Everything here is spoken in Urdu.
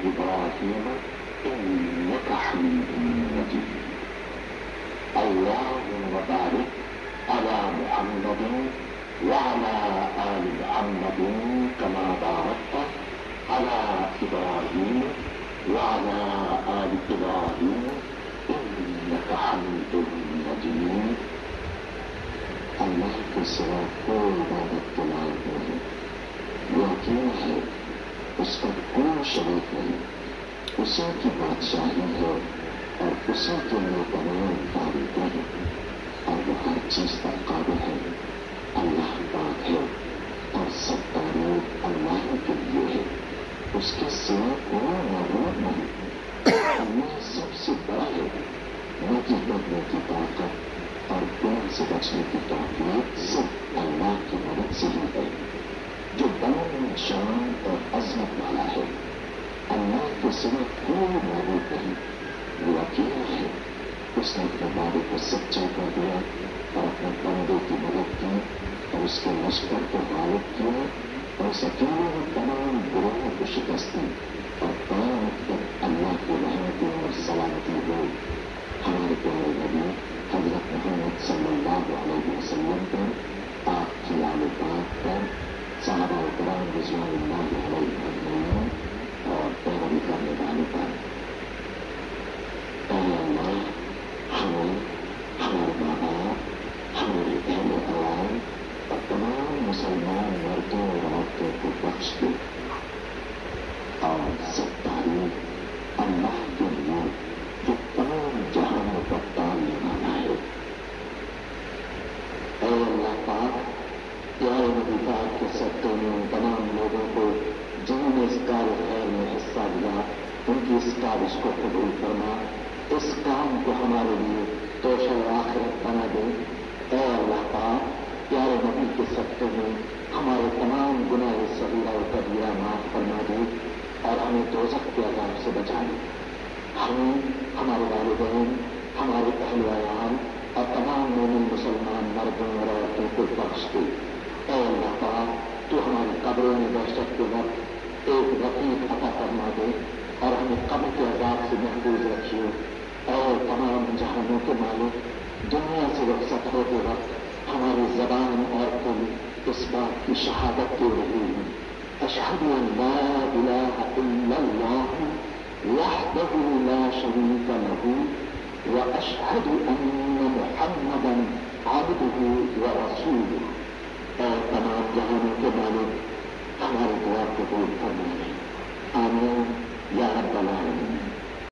إبراهيم إنك حميد مجيد. اللهم بارك على محمد وعلى آل محمد كما باركت على إبراهيم وعلى آل إبراهيم إنك حميد مجيد. اللہ کے سوا کوئی عبادت کے لائق نہیں، وہ اکیلا ہے، اس کا کوئی شریک نہیں، اسی کی بادشاہی ہے اور اسی کے لیے تمام تعریفیں ہیں اور وہ ہر چیز پر قابل ہے۔ اللہ پاک ہے اور سب تعریف اللہ کے لیے ہے، اس کے سوا کوئی معبود نہیں۔ اللہ سب سے بڑا ہے، نیکی کرنے کی طاقت اور پیار سے بچنے کی توفیق صرف اللہ کی مدد سے ہی ہے، جو بلند شان اور عظمت والا ہے۔ اللہ کے سوا کوئی معبود نہیں، وہ اکیلا ہے، اس نے اپنے وعدے کو سچا کر دیا اور اپنے بندے کی مدد کی اور اس کے لشکر کو غالب کیا اور اس اکیلے نے تمام گروہوں کو شکست دی اور قیامت تک اللہ کی رحمتیں اور سلامتی ہوئی۔ ہمارے پیارے نبی حضرت محمد صلی اللہ علیہ وسلم پر، آپ کی آل پاک پر، صحابہ کرام رضوان اللہ علیہ اجمعین اور پیروی کرنے والے پر، اے اللہ ہمیں، ہمارے ماں باپ، ہمارے اہل عوام اور تمام مسلمان مردوں اور عورتوں کو بخش دے اور سب تعریف اللہ کے لیے جو تمام جہانوں پر ڈالنے والا ہے۔ اے اللہ پاک، پیارے نبی پاک کے صدقے میں ان تمام لوگوں کو جنہوں نے اس کار خیر میں حصہ لیا، ان کی اس کاوش کو قبول فرما، اس کام کو ہمارے لیے توشہ آخرت بنا دے۔ اے اللہ پاک، پیارے نبی کے صدقے میں ہمارے تمام گناہ صغیرہ و کبیرہ معاف فرما دے اور ہمیں دوزخ کے عذاب سے بچا دے۔ ہمیں، ہمارے والدین، ہمارے اہل عیال اور تمام مومن مسلمان مردوں اور عورتوں کو بخش دے۔ اے اللہ پاک، تو ہماری قبروں میں دہشت کے وقت ایک رفیق عطا فرما دے اور ہمیں قبر کے عذاب سے محفوظ رکھیے۔ اے تمام جہانوں کے مالک، دنیا سے رخصت ہوتے وقت ہماری زبان اور دل اس بات کی شہادت دے رہی ہیں، اشہد ان لا الہ الا اللہ وحدہ لا شریک لہ واشہد ان محمدا عبدہ ورسولہ۔ اے تمام جہانوں کے مالک، ہماری دعا قبول فرما لیں، آمین۔